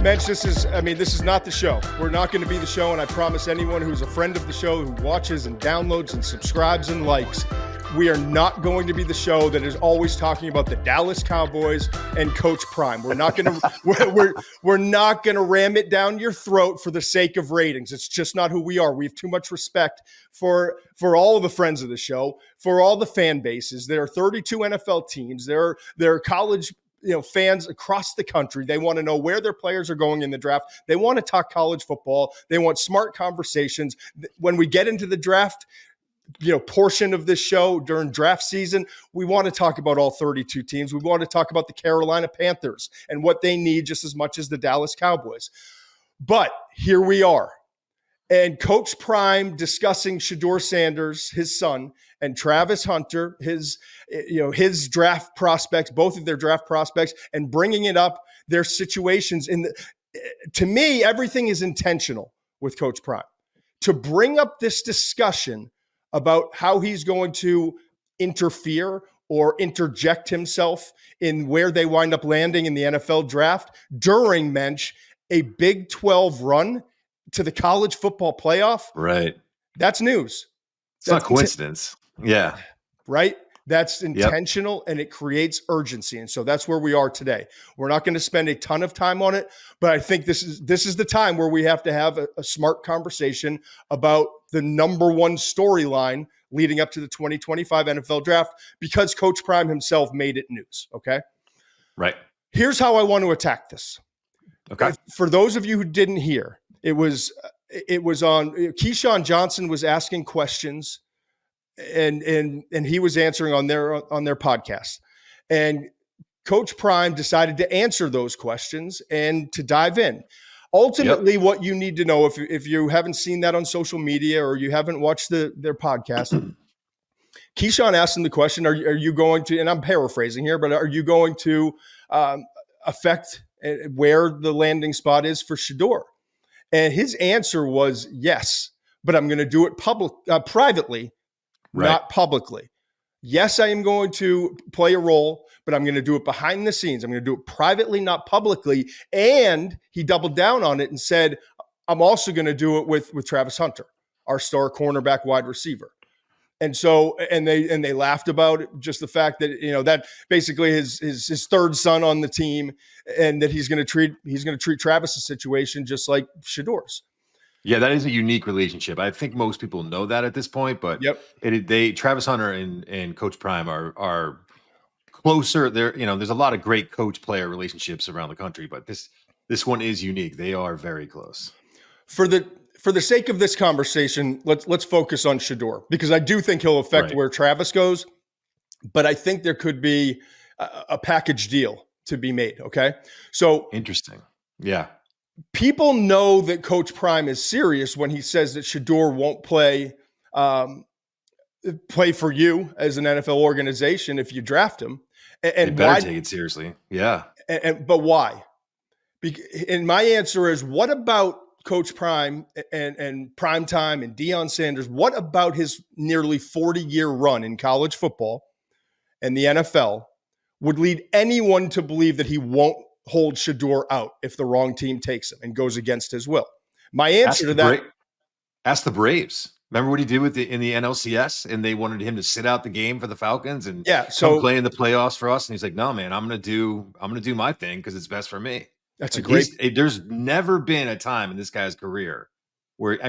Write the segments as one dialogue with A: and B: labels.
A: Mensch, this is not the show. We're not going to be the show, and I promise anyone who's a friend of the show, who watches and downloads and subscribes and likes, we are not going to be the show that is always talking about the Dallas Cowboys and Coach Prime. We're not going to we're not going to ram it down your throat for the sake of ratings. It's just not who we are. We have too much respect for all of the friends of the show, for all the fan bases. There are 32 NFL teams. There are college fans across the country. They want to know where their players are going in the draft. They want to talk college football. They want smart conversations. When we get into the draft, portion of this show during draft season, we want to talk about all 32 teams. We want to talk about the Carolina Panthers and what they need just as much as the Dallas Cowboys. But here we are. And Coach Prime discussing Shedeur Sanders, his son, and Travis Hunter, his draft prospects, both of their draft prospects, and bringing it up, their situations. To me, everything is intentional with Coach Prime. To bring up this discussion about how he's going to interfere or interject himself in where they wind up landing in the NFL draft during, Mensch, a Big 12 run to the college football playoff.
B: Right.
A: That's news.
B: It's not coincidence. Yeah.
A: Right. That's intentional, and it creates urgency. And so that's where we are today. We're not going to spend a ton of time on it, but I think this is the time where we have to have a smart conversation about the number one storyline leading up to the 2025 NFL draft, because Coach Prime himself made it news. Okay.
B: Right.
A: Here's how I want to attack this.
B: Okay.
A: For those of you who didn't hear, it was on Keyshawn Johnson was asking questions, and he was answering on their podcast, and Coach Prime decided to answer those questions and to dive in. Ultimately, what you need to know, if you haven't seen that on social media or you haven't watched their podcast, Keyshawn asked him the question: Are you going to? And I'm paraphrasing here, but are you going to affect where the landing spot is for Shedeur? And his answer was yes, but I'm going to do it privately, right, not publicly. Yes, I am going to play a role, but I'm going to do it behind the scenes. I'm going to do it privately, not publicly. And he doubled down on it and said, I'm also going to do it with Travis Hunter, our star cornerback wide receiver. And so, and they laughed about it, just the fact that, that basically his third son on the team, and that he's going to treat Travis's situation just like Shedeur's.
B: Yeah, that is a unique relationship. I think most people know that at this point, but Travis Hunter and Coach Prime are closer. There's a lot of great coach-player relationships around the country, but this one is unique. They are very close.
A: For the sake of this conversation, let's focus on Shedeur, because I do think he'll affect where Travis goes, but I think there could be a package deal to be made. Okay. So
B: interesting. Yeah.
A: People know that Coach Prime is serious when he says that Shedeur won't play for you as an NFL organization if you draft him. And
B: they better take it seriously. Yeah.
A: But why? And my answer is, what about Coach Prime and Primetime and Deion Sanders? What about his nearly 40-year run in college football and the NFL would lead anyone to believe that he won't hold Shedeur out if the wrong team takes him and goes against his will? My answer to that.
B: Ask the Braves. Remember what he did in the NLCS, and they wanted him to sit out the game for the Falcons and come play in the playoffs for us. And he's like, no, man, I'm going to do my thing because it's best for me.
A: That's
B: there's never been a time in this guy's career where,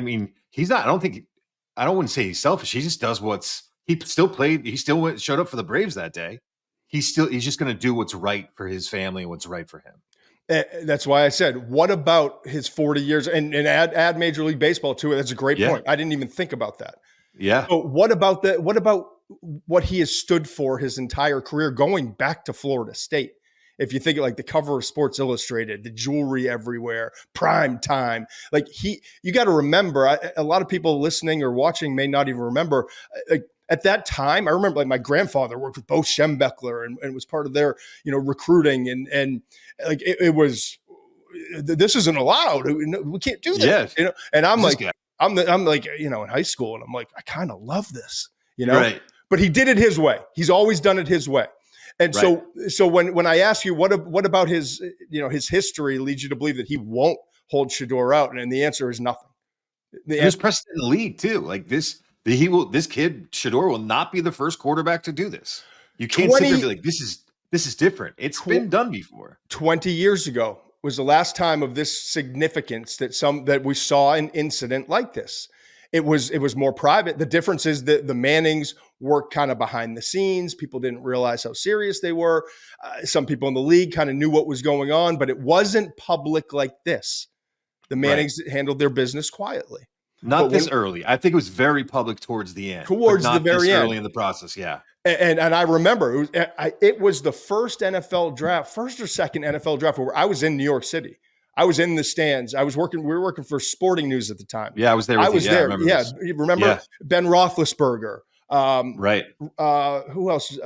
B: he's not, I don't want to say he's selfish. He just does he still played. He still showed up for the Braves that day. He's just going to do what's right for his family and what's right for him.
A: That's why I said, what about his 40 years and add Major League Baseball to it? That's a great point. I didn't even think about that.
B: Yeah.
A: So what about what he has stood for his entire career, going back to Florida State? If you think of like the cover of Sports Illustrated, the jewelry everywhere, prime time, you got to remember, a lot of people listening or watching may not even remember, at that time. I remember my grandfather worked with Bo Schembechler and was part of their, recruiting and it was, this isn't allowed. We can't do that.
B: Yes.
A: And I'm like, in high school, and I'm like, I kind of love this,
B: Right.
A: But he did it his way. He's always done it his way. And
B: Right.
A: so when I ask you what about his his history leads you to believe that he won't hold Shedeur out, and the answer is nothing.
B: There's precedent in the league too. Like this kid Shedeur will not be the first quarterback to do this. You can't sit there and be
A: 20,
B: like, this is different. It's been done before.
A: 20 years ago was the last time of this significance that we saw an incident like this. It was more private. The difference is that the Mannings worked kind of behind the scenes. People didn't realize how serious they were. Some people in the league kind of knew what was going on, but it wasn't public like this. The Mannings handled their business quietly.
B: Not this early. I think it was very public towards the end.
A: Towards the very end.
B: Early in the process, yeah.
A: And I remember it was the first NFL draft, first or second NFL draft where I was in New York City. I was in the stands. We were working for Sporting News at the time.
B: Yeah, I was there.
A: There. Remember Ben Roethlisberger?
B: Right.
A: Who else?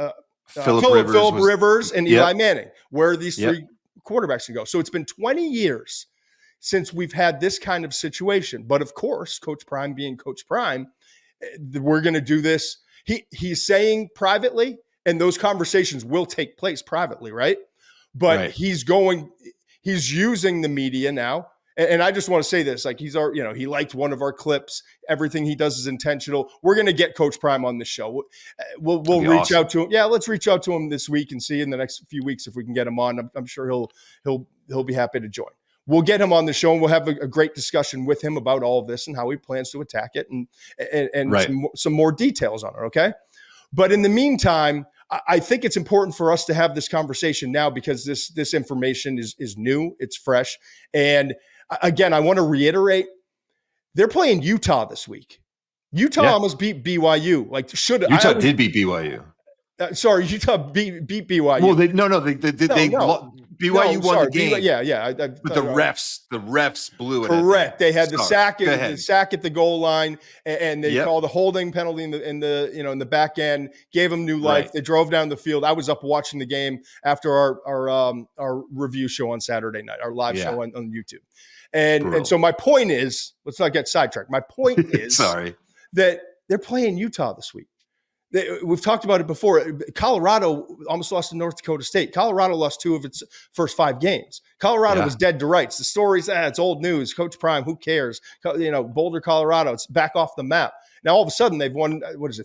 B: Phillip
A: Rivers and Eli Manning. Where these three quarterbacks can go. So it's been 20 years since we've had this kind of situation. But of course, Coach Prime being Coach Prime, we're going to do this. He's saying privately, and those conversations will take place privately, right? But he's using the media now. And I just want to say this, like he liked one of our clips. Everything he does is intentional. We're going to get Coach Prime on the show. We'll reach out to him. Yeah, let's reach out to him this week and see in the next few weeks if we can get him on. I'm sure he'll be happy to join. We'll get him on the show and we'll have a great discussion with him about all of this and how he plans to attack it and some more details on it. Okay. But in the meantime, I think it's important for us to have this conversation now because this information is new, it's fresh. And again, I want to reiterate, they're playing Utah this week. Utah almost beat BYU. Utah
B: did beat BYU.
A: Utah beat BYU.
B: Well, BYU won the game.
A: But
B: the refs blew it.
A: Correct. They had the sack at the goal line, and they called a holding penalty in the back end. Gave them new life. Right. They drove down the field. I was up watching the game after our review show on Saturday night, our live show on YouTube. And so my point is, let's not get sidetracked. My point is that they're playing Utah this week. We've talked about it before. Colorado almost lost to North Dakota State. Colorado lost 2 of its first 5 games. Colorado was dead to rights. The stories, it's old news. Coach Prime, who cares? Boulder, Colorado, it's back off the map. Now, all of a sudden, they've won,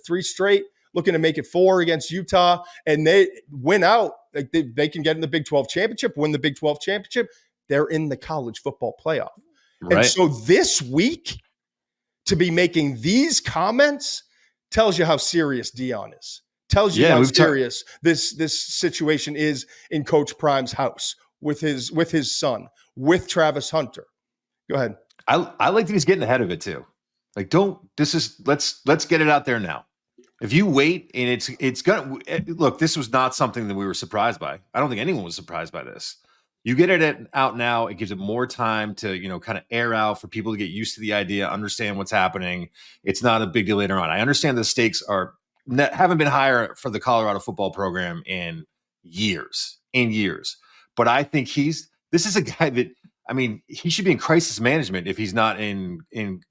A: 3 straight, looking to make it 4 against Utah, and they win out. They can get in the Big 12 championship, win the Big 12 championship. They're in the college football playoff. Right. And so this week, to be making these comments tells you how serious Dion is. Tells you how serious this situation is in Coach Prime's house with his son, with Travis Hunter. Go ahead.
B: I like that he's getting ahead of it too. Like, let's get it out there now. If you wait and it's gonna look, this was not something that we were surprised by. I don't think anyone was surprised by this. You get it out now, it gives it more time to, kind of air out for people to get used to the idea, understand what's happening. It's not a big deal later on. I understand the stakes haven't been higher for the Colorado football program in years. But I think this is a guy that, he should be in crisis management if he's not in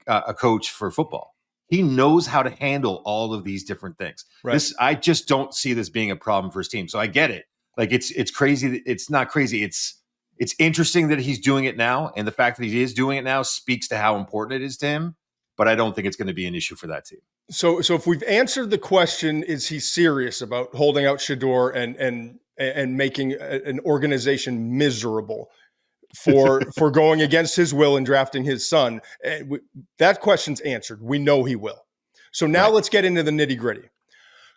B: a coach for football. He knows how to handle all of these different things. Right. I just don't see this being a problem for his team. So I get it. Like it's crazy. It's not crazy. It's interesting that he's doing it now, and the fact that he is doing it now speaks to how important it is to him. But I don't think it's going to be an issue for that team.
A: So if we've answered the question, is he serious about holding out Shedeur and making an organization miserable for going against his will and drafting his son? That question's answered. We know he will. So now let's get into the nitty-gritty.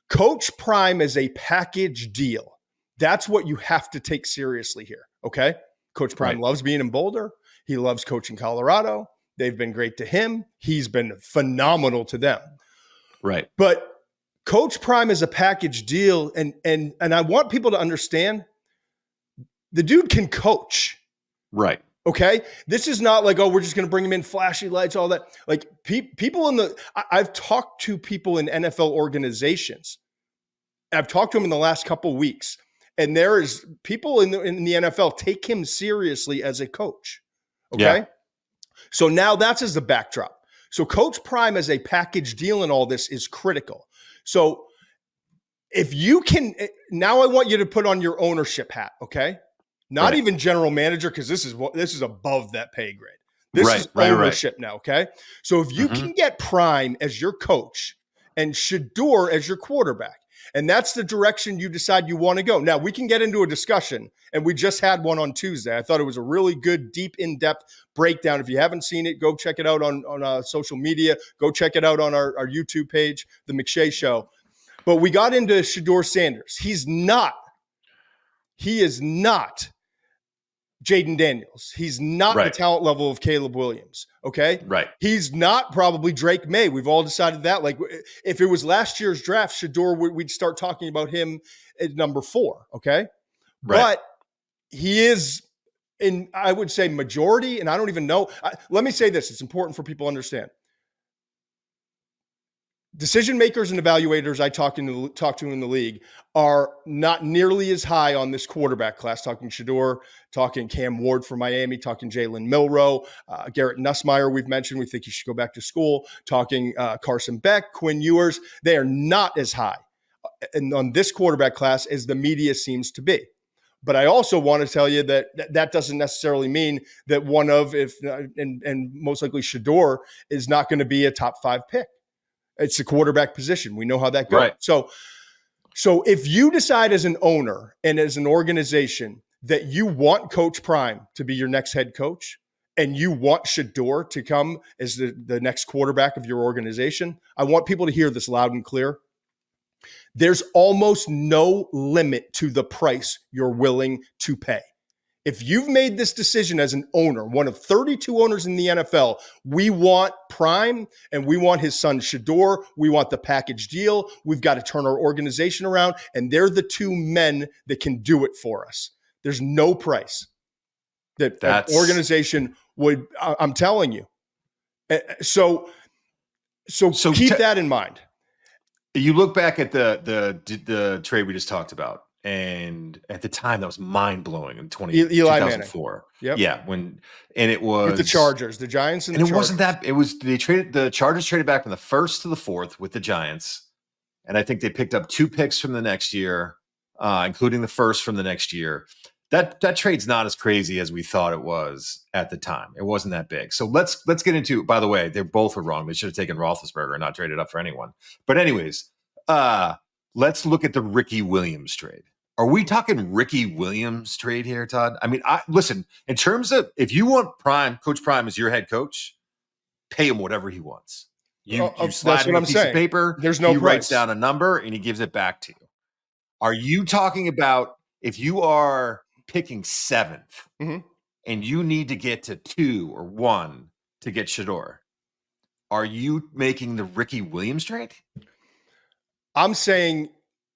A: Coach Prime is a package deal. That's what you have to take seriously here. Okay. Coach Prime loves being in Boulder. He loves coaching Colorado. They've been great to him. He's been phenomenal to them.
B: Right.
A: But Coach Prime is a package deal. And I want people to understand the dude can coach.
B: Right.
A: Okay. This is not like, we're just going to bring him in, flashy lights, all that. Like people I've talked to people in NFL organizations. I've talked to him in the last couple of weeks. And there is people in the NFL take him seriously as a coach. Okay. Yeah. So now that's as the backdrop. So Coach Prime as a package deal in all this is critical. So if you can, now I want you to put on your ownership hat, okay? Not
B: Right.
A: even general manager, because this is above that pay grade. This is
B: Right.
A: ownership now, okay? So if you can get Prime as your coach and Shedeur as your quarterback, and that's the direction you decide you want to go. Now, we can get into a discussion, and we just had one on Tuesday. I thought it was a really good, deep, in-depth breakdown. If you haven't seen it, go check it out on social media. Go check it out on our YouTube page, The McShay Show. But we got into Shedeur Sanders. He is not Jaden Daniels. He's not the talent level of Caleb Williams. Okay.
B: Right.
A: He's not probably Drake May. We've all decided that. Like, if it was last year's draft, Shedeur, we'd start talking about him at number 4. Okay. Right. But he is in, I would say, majority. And I don't even know. Let me say this. It's important for people to understand. Decision makers and evaluators I talk to in the league are not nearly as high on this quarterback class. Talking Shedeur, talking Cam Ward from Miami, talking Jalen Milroe, Garrett Nussmeier we've mentioned. We think he should go back to school. Talking Carson Beck, Quinn Ewers. They are not as high on this quarterback class as the media seems to be. But I also want to tell you that doesn't necessarily mean that one of, and most likely Shedeur is not going to be a top 5 pick. It's the quarterback position. We know how that goes. Right. So if you decide as an owner and as an organization that you want Coach Prime to be your next head coach and you want Shedeur to come as the next quarterback of your organization, I want people to hear this loud and clear. There's almost no limit to the price you're willing to pay. If you've made this decision as an owner, one of 32 owners in the NFL, we want Prime and we want his son Shedeur. We want the package deal. We've got to turn our organization around, and they're the 2 men that can do it for us. There's no price that organization would. I'm telling you. So keep that in mind.
B: You look back at the trade we just talked about. And at the time, that was mind blowing in 2004.
A: Yep.
B: Yeah, it was
A: with the Chargers, the Giants, and
B: it wasn't that. It was the Chargers traded back from the 1st to the 4th with the Giants, and I think they picked up 2 picks from the next year, including the 1st from the next year. That trade's not as crazy as we thought it was at the time. It wasn't that big. So let's get into. By the way, they both were wrong. They should have taken Roethlisberger and not traded up for anyone. But anyways, let's look at the Ricky Williams trade. Are we talking Ricky Williams trade here, Todd? I mean, listen, in terms of if you want Coach Prime as your head coach, pay him whatever he wants. You slide him a piece of paper,
A: there's no
B: he
A: price.
B: Writes down a number, and he gives it back to you. Are you talking about if you are picking 7th and you need to get to 2 or 1 to get Shedeur, are you making the Ricky Williams trade?
A: I'm saying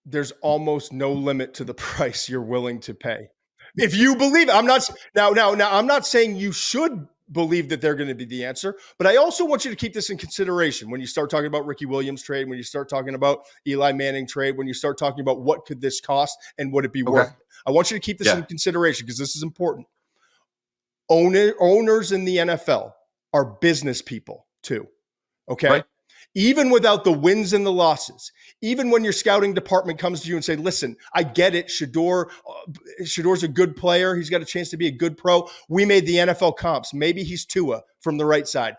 A: there's almost no limit to the price you're willing to pay. If you believe it, I'm not saying you should believe that they're going to be the answer, but I also want you to keep this in consideration when you start talking about Ricky Williams trade, when you start talking about Eli Manning trade, when you start talking about what could this cost and would it be worth it. I want you to keep this in consideration because this is important. Owners in the NFL are business people too. Okay. Right. Even without the wins and the losses, even when your scouting department comes to you and say, listen, I get it. Shedeur's a good player. He's got a chance to be a good pro. We made the NFL comps. Maybe he's Tua from the right side.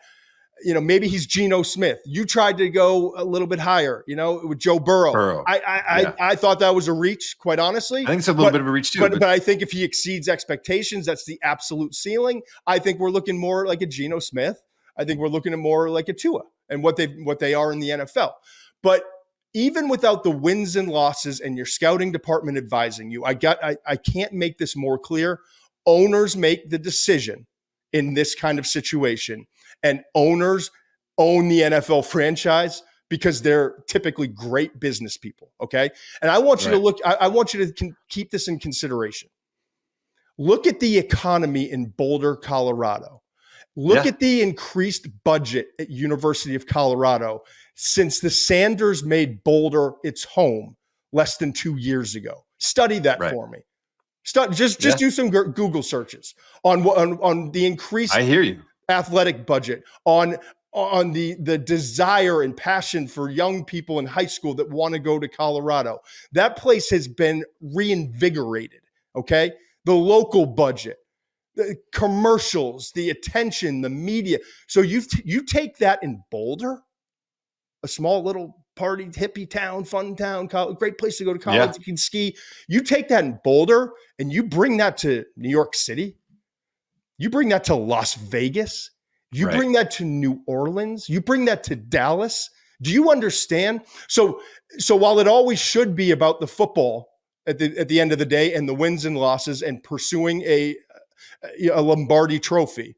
A: Maybe he's Geno Smith. You tried to go a little bit higher, with Joe Burrow. I thought that was a reach, quite honestly.
B: I think it's a little bit of a reach too.
A: But I think if he exceeds expectations, that's the absolute ceiling. I think we're looking more like a Geno Smith. I think we're looking at more like a Tua and what they are in the NFL. But even without the wins and losses and your scouting department advising you, I can't make this more clear. Owners make the decision in this kind of situation, and owners own the NFL franchise because they're typically great business people. Okay. And I want you to look, I want you to keep this in consideration. Look at the economy in Boulder, Colorado. Look at the increased budget at University of Colorado since the Sanders made Boulder its home less than 2 years ago. Study that for me. Just do some Google searches on the increased
B: I hear you.
A: athletic budget, on on the desire and passion for young people in high school that want to go to Colorado. That place has been reinvigorated, okay? The local budget, the commercials, the attention, the media. So you take that in Boulder, a small little party, hippie town, fun town, great place to go to college.
B: Yeah.
A: You can ski. You take that in Boulder and you bring that to New York City. You bring that to Las Vegas. You bring that to New Orleans. You bring that to Dallas. Do you understand? So while it always should be about the football at the end of the day and the wins and losses and pursuing a Lombardi trophy,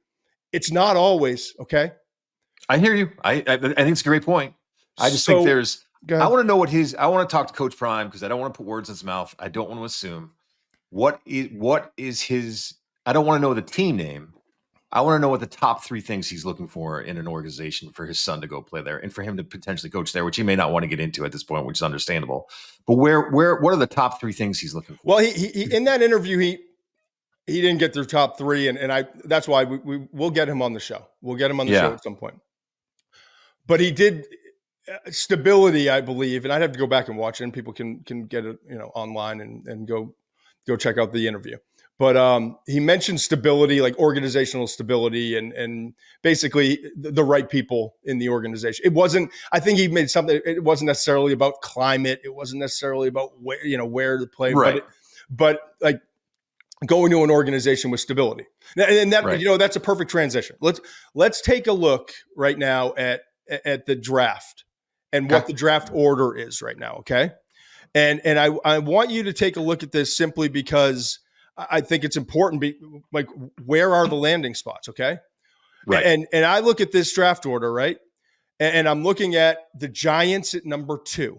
A: it's not always, okay?
B: I hear you. I think it's a great point. I just think I want to know I want to talk to Coach Prime because I don't want to put words in his mouth. I don't want to assume. What is his, I don't want to know the team name. I want to know what the top 3 things he's looking for in an organization for his son to go play there and for him to potentially coach there, which he may not want to get into at this point, which is understandable. But what are the top 3 things he's looking for?
A: Well, he in that interview, he didn't get through top 3, and that's why we'll get him on the show. We'll get him on the show at some point. But he did stability, I believe, and I'd have to go back and watch it, and people can get it, online and go check out the interview. But he mentioned stability, like organizational stability, and basically the right people in the organization. It wasn't. I think he made something. It wasn't necessarily about climate. It wasn't necessarily about where to play.
B: Right.
A: But like going to an organization with stability, and that that's a perfect transition. Let's take a look right now at the draft and what the draft order is right now. Okay, and I want you to take a look at this simply because I think it's important. Like, where are the landing spots? Okay.
B: Right.
A: And I look at this draft order, right? And I'm looking at the Giants at number 2.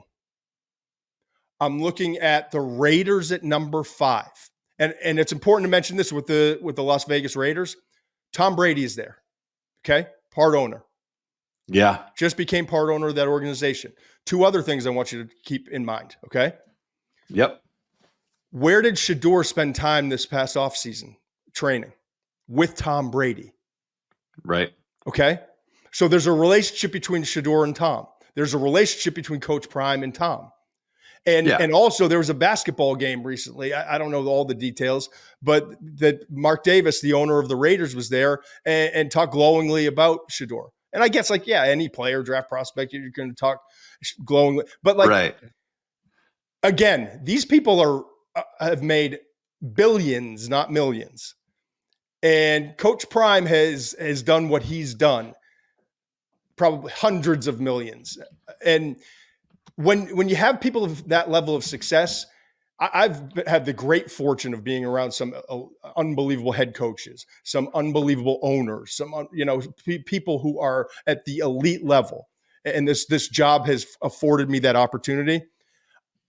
A: I'm looking at the Raiders at number 5. And it's important to mention this with the Las Vegas Raiders. Tom Brady is there. Okay. Part owner.
B: Yeah.
A: Just became part owner of that organization. 2 other things I want you to keep in mind. Okay.
B: Yep.
A: Where did Shedeur spend time this past offseason? Training with Tom Brady.
B: Right.
A: Okay. So there's a relationship between Shedeur and Tom. There's a relationship between Coach Prime and Tom. And also there was a basketball game recently. I don't know all the details, but that Mark Davis, the owner of the Raiders, was there and talked glowingly about Shedeur. And I guess any player, draft prospect, you're going to talk glowingly. But again, these people have made billions, not millions. And Coach Prime has done what he's done, probably hundreds of millions. And when you have people of that level of success, I've had the great fortune of being around some unbelievable head coaches, some unbelievable owners, some people who are at the elite level. And this job has afforded me that opportunity.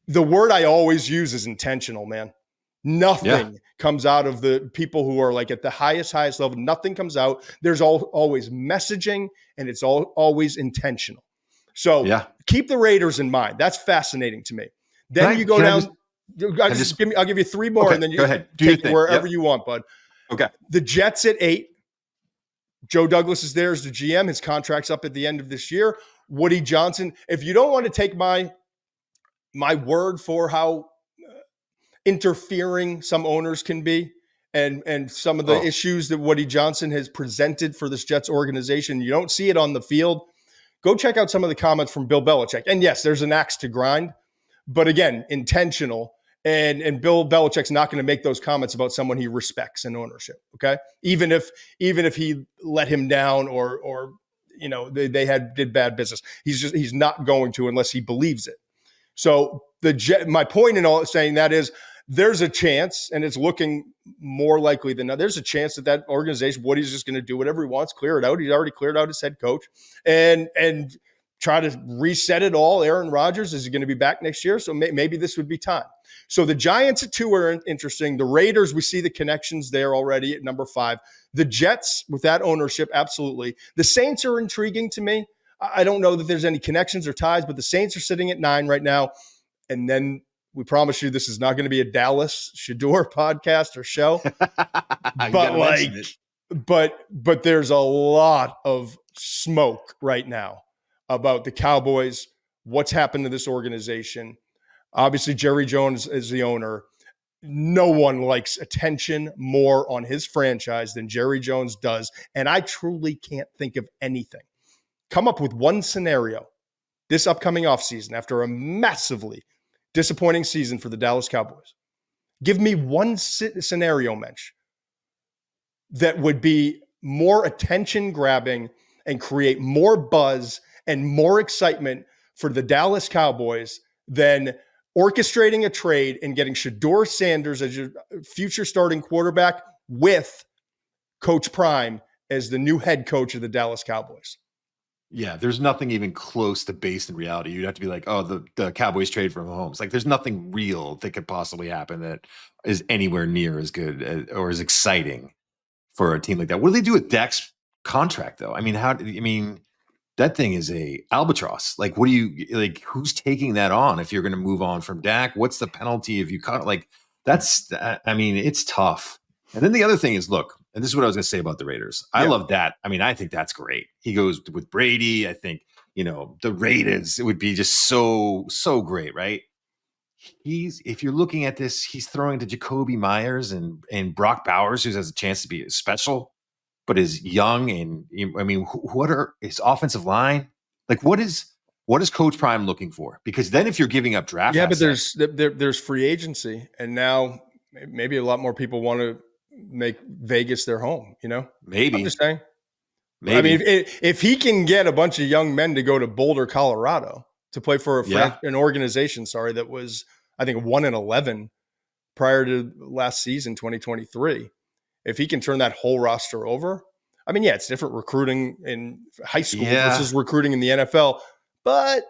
A: The word I always use is intentional, man. Nothing comes out of the people who are like at the highest level. Nothing comes out. There's always messaging, and it's always intentional. So keep the Raiders in mind. That's fascinating to me. Then you go down. I'll give you 3 more, and then you
B: go ahead.
A: Take wherever you want, bud.
B: Okay.
A: The Jets at 8. Joe Douglas is there as the GM. His contract's up at the end of this year. Woody Johnson. If you don't want to take my word for how interfering some owners can be and some of the issues that Woody Johnson has presented for this Jets organization, you don't see it on the field. Go check out some of the comments from Bill Belichick. And yes, there's an axe to grind, but again, intentional. And Bill Belichick's not going to make those comments about someone he respects in ownership. Okay. Even if he let him down or they did bad business, he's not going to unless he believes it. So my point in all saying that is there's a chance, and it's looking more likely than not, there's a chance that organization, Woody's just going to do whatever he wants, clear it out. He's already cleared out his head coach and try to reset it all. Aaron Rodgers, is he going to be back next year? So maybe this would be time. So the Giants at 2 are interesting. The Raiders, we see the connections there already at number 5. The Jets with that ownership, absolutely. The Saints are intriguing to me. I don't know that there's any connections or ties, but the Saints are sitting at 9 right now. And then we promise you this is not going to be a Dallas Shedeur podcast or show. But there's a lot of smoke right now about the Cowboys, what's happened to this organization. Obviously, Jerry Jones is the owner. No one likes attention more on his franchise than Jerry Jones does. And I truly can't think of anything. Come up with one scenario this upcoming offseason after a massively disappointing season for the Dallas Cowboys. Give me one scenario, Mensch, that would be more attention grabbing and create more buzz and more excitement for the Dallas Cowboys than orchestrating a trade and getting Shedeur Sanders as your future starting quarterback with Coach Prime as the new head coach of the Dallas Cowboys.
B: Yeah, there's nothing even close to based in reality. You'd have to be like, oh, the Cowboys trade for Mahomes. Like, there's nothing real that could possibly happen that is anywhere near as good or as exciting for a team like that. What do they do with Dak's contract, though? I mean, that thing is a albatross. Like, what do you like? Who's taking that on if you're going to move on from Dak? What's the penalty if you cut? Like, it's tough. And then the other thing is, look, and this is what I was going to say about the Raiders. I love that. I mean, I think that's great. He goes with Brady. I think, the Raiders, it would be just so great, right? If you're looking at this, he's throwing to Jacoby Myers and Brock Bowers, who has a chance to be special, but is young. And what are his offensive line? Like, what is Coach Prime looking for? Because then if you're giving up draft assets,
A: but there's free agency, and now maybe a lot more people want to make Vegas their home,
B: Maybe.
A: I'm just saying.
B: Maybe.
A: I mean, if he can get a bunch of young men to go to Boulder, Colorado to play for an organization, that was, I think, 1-11 prior to last season, 2023. If he can turn that whole roster over, I mean, it's different recruiting in high school versus recruiting in the NFL, but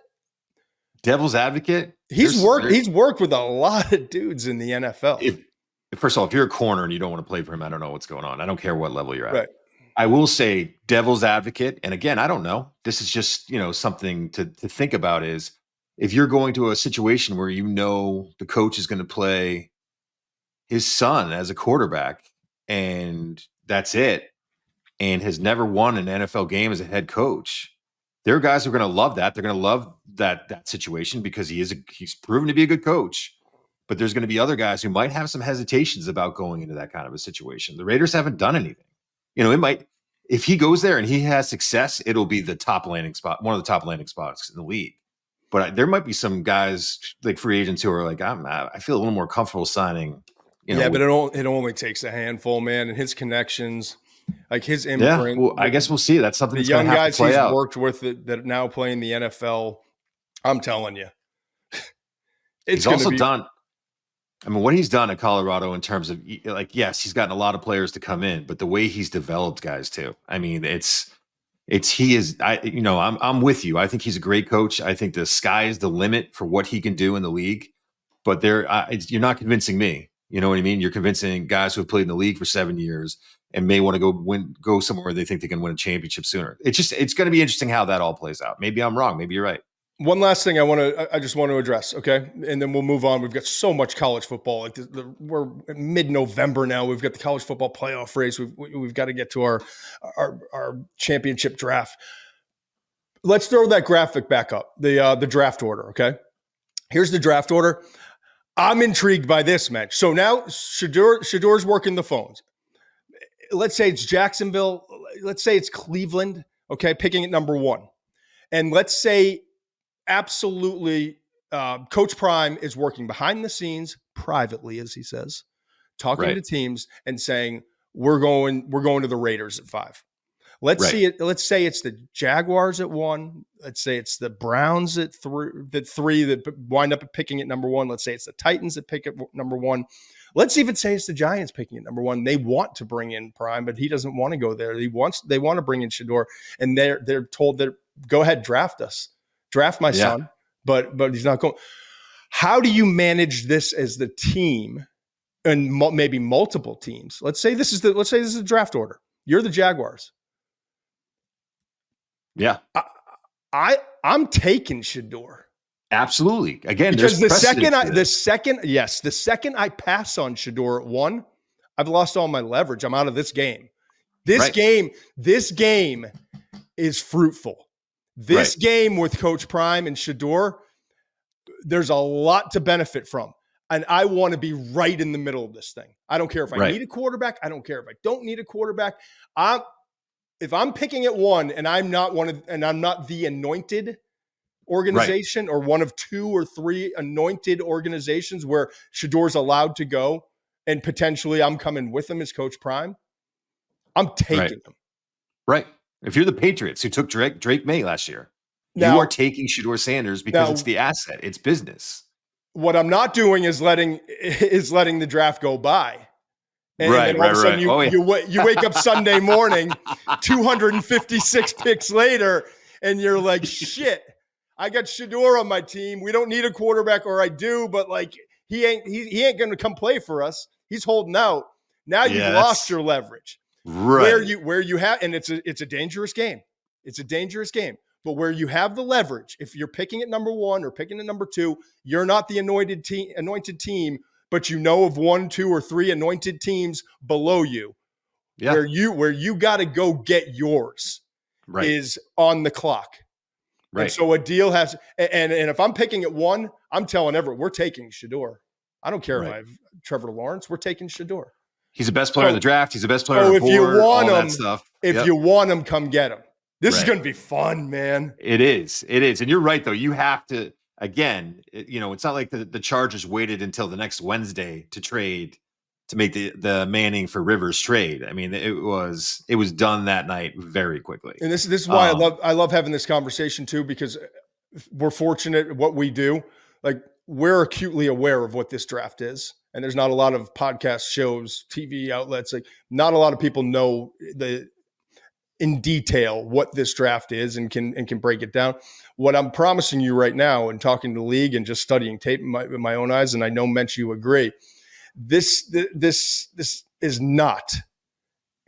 B: devil's advocate,
A: he's worked with a lot of dudes in the NFL.
B: First of all, if you're a corner and you don't want to play for him, I don't know what's going on. I don't care what level you're at.
A: Right.
B: I will say devil's advocate. And again, I don't know. This is just, something to think about is if you're going to a situation where the coach is going to play his son as a quarterback and that's it, and has never won an NFL game as a head coach, there are guys who are going to love that. They're going to love that situation because he's proven to be a good coach. But there's going to be other guys who might have some hesitations about going into that kind of a situation. The Raiders haven't done anything. It might, if he goes there and he has success, it'll be the top landing spot, one of the top landing spots in the league. But there might be some guys like free agents who are like, I feel a little more comfortable signing.
A: But it only takes a handful, man, and his connections, like his imprint.
B: Yeah, well, I guess we'll see. That's something
A: the young guys he's worked with that now play in the NFL. I'm telling you,
B: he's also done. I mean, what he's done at Colorado in terms of yes, he's gotten a lot of players to come in, but the way he's developed guys too. I mean, I'm with you. I think he's a great coach. I think the sky is the limit for what he can do in the league, but you're not convincing me. You know what I mean? You're convincing guys who have played in the league for 7 years and may want to go somewhere where they think they can win a championship sooner. It's going to be interesting how that all plays out. Maybe I'm wrong. Maybe you're right.
A: One last thing I just want to address, okay? And then we'll move on. We've got so much college football. Like we're mid-November now. We've got the college football playoff race. We've got to get to our championship draft. Let's throw that graphic back up, the draft order, okay? Here's the draft order. I'm intrigued by this, man. So now Shedeur's working the phones. Let's say it's Jacksonville. Let's say it's Cleveland, okay, picking at number 1. And let's say absolutely Coach Prime is working behind the scenes privately, as he says, talking to teams and saying, we're going to the Raiders at 5. Let's see it. Let's say it's the Jaguars at 1. Let's say it's the Browns at 3 that wind up picking at number 1. Let's say it's the Titans that pick at number 1. Let's even say it's the Giants picking at number 1. They want to bring in Prime, but he doesn't want to go there. They want to bring in Shedeur, and they're told that go ahead, draft us, draft my son, but he's not going. How do you manage this as the team and maybe multiple teams? Let's say this is the draft order. You're the Jaguars.
B: Yeah,
A: I'm taking Shedeur.
B: Absolutely. Again,
A: because the second I pass on Shedeur at 1, I've lost all my leverage. I'm out of this game. This game is fruitful. This game with Coach Prime and Shedeur, there's a lot to benefit from. And I want to be right in the middle of this thing. I don't care if I need a quarterback. I don't care if I don't need a quarterback. If I'm picking at one and I'm not the anointed organization or one of 2 or 3 anointed organizations where Shedeur's allowed to go and potentially I'm coming with him as Coach Prime, I'm taking him.
B: Right. If you're the Patriots who took Drake May last year, you are taking Shedeur Sanders because it's the asset. It's business.
A: What I'm not doing is letting the draft go by. And then all of a sudden you wake up Sunday morning, 256 picks later, and you're like, shit, I got Shedeur on my team. We don't need a quarterback, or I do, but like he ain't going to come play for us. He's holding out. Now you've lost your leverage.
B: Right.
A: Where you have, and it's a dangerous game. It's a dangerous game. But where you have the leverage, if you're picking at number 1 or picking at number 2, you're not the anointed team, but you know of 1, 2, or 3 anointed teams below you. Yeah. Where you got to go get yours is on the clock. Right. And so a deal has, and if I'm picking at 1, I'm telling everyone we're taking Shedeur. I don't care if I have Trevor Lawrence. We're taking Shedeur.
B: He's the best player in the draft. He's the best player on the board. All that stuff.
A: If you want him, come get him. This is going to be fun, man.
B: It is. It is. And you're right, though. You have to, again, it's not like the Chargers waited until the next Wednesday to trade, to make the Manning for Rivers trade. I mean, it was done that night very quickly.
A: And this is why I love having this conversation too, because we're fortunate at what we do. Like, we're acutely aware of what this draft is. And there's not a lot of podcast shows, TV outlets. Like, not a lot of people know in detail what this draft is and can break it down. What I'm promising you right now, and talking to the league and just studying tape with my own eyes, and I know, Muench, you agree, this is not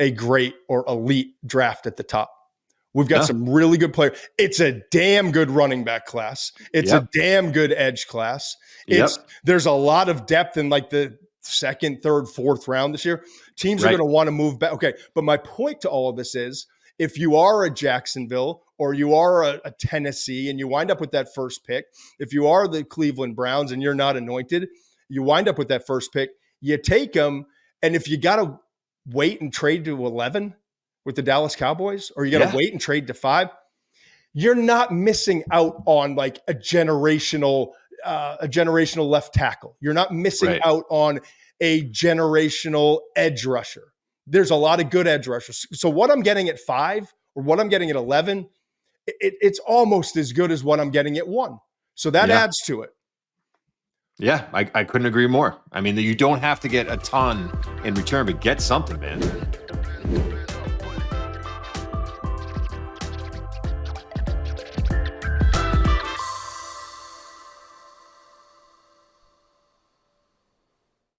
A: a great or elite draft at the top. We've got some really good players. It's a damn good running back class. It's a damn good edge class. There's a lot of depth in like the 2nd, 3rd, 4th round this year. Teams are going to want to move back. Okay, but my point to all of this is, if you are a Jacksonville or you are a Tennessee and you wind up with that first pick, if you are the Cleveland Browns and you're not anointed, you wind up with that first pick, you take them. And if you got to wait and trade to 11 with the Dallas Cowboys, or you got to wait and trade to 5, you're not missing out on like a generational left tackle. You're not missing out on a generational edge rusher. There's a lot of good edge rushers. So what I'm getting at 5 or what I'm getting at 11, it's almost as good as what I'm getting at 1. So that adds to it.
B: Yeah, I couldn't agree more. I mean, you don't have to get a ton in return, but get something, man.